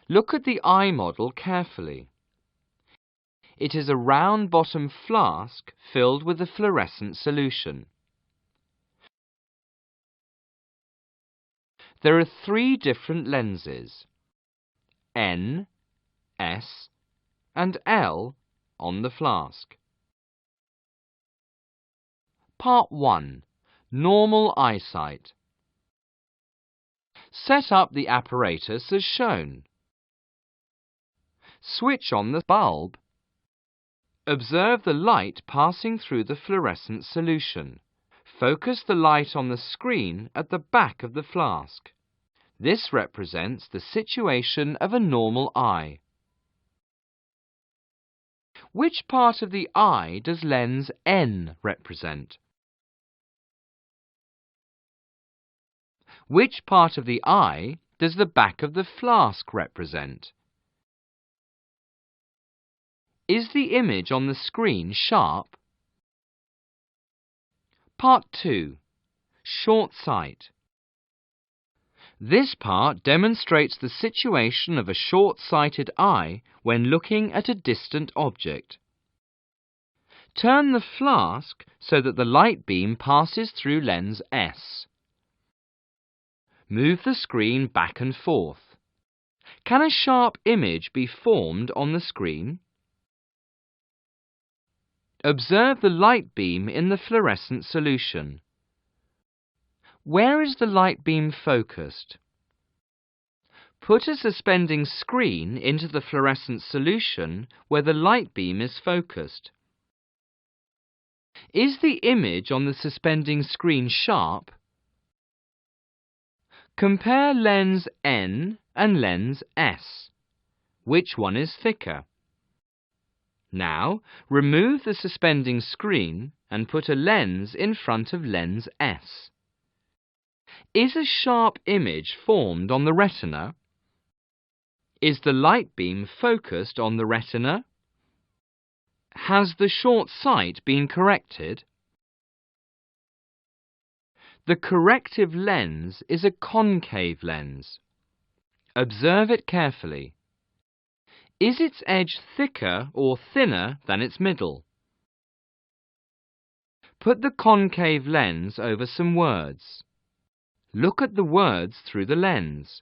Look at the eye model carefully. It is a round bottom flask filled with a fluorescent solution. There are 3 different lenses, N, S and L, on the flask. Part 1. Normal eyesight. Set up the apparatus as shown. Switch on the bulb. Observe the light passing through the fluorescent solution. Focus the light on the screen at the back of the flask. This represents the situation of a normal eye. Which part of the eye does lens N represent? Which part of the eye does the back of the flask represent? Is the image on the screen sharp? Part 2. Short sight. This part demonstrates the situation of a short-sighted eye when looking at a distant object. Turn the flask so that the light beam passes through lens S. Move the screen back and forth. Can a sharp image be formed on the screen? Observe the light beam in the fluorescent solution. Where is the light beam focused? Put a suspending screen into the fluorescent solution where the light beam is focused. Is the image on the suspending screen sharp? Compare lens N and lens S. Which one is thicker? Now, remove the suspending screen and put a lens in front of lens S. Is a sharp image formed on the retina? Is the light beam focused on the retina? Has the short sight been corrected? The corrective lens is a concave lens. Observe it carefully. Is its edge thicker or thinner than its middle? Put the concave lens over some words. Look at the words through the lens.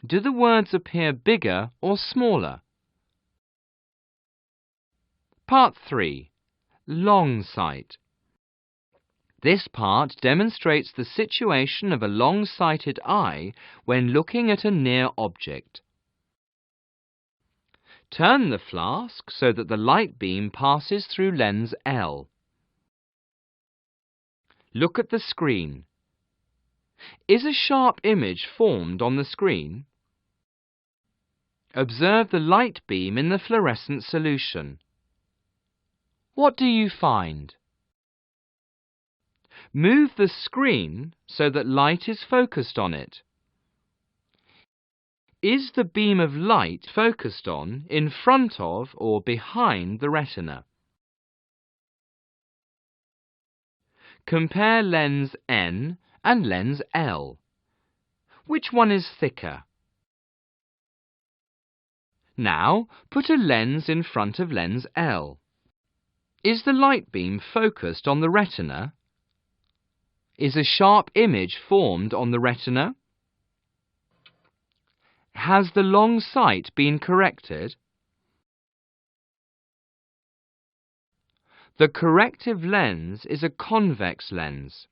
Do the words appear bigger or smaller? Part 3. Long sight. This part demonstrates the situation of a long-sighted eye when looking at a near object. Turn the flask so that the light beam passes through lens L. Look at the screen. Is a sharp image formed on the screen? Observe the light beam in the fluorescent solution. What do you find? Move the screen so that light is focused on it. Is the beam of light focused on in front of or behind the retina? Compare lens N and lens L. Which one is thicker? Now, put a lens in front of lens L. Is the light beam focused on the retina? Is a sharp image formed on the retina? Has the long sight been corrected? The corrective lens is a convex lens.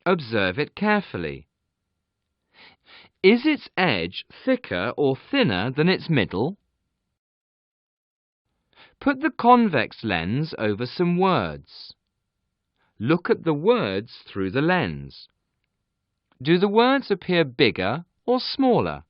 Observe it carefully. Is its edge thicker or thinner than its middle? Put the convex lens over some words. Look at the words through the lens. Do the words appear bigger or smaller?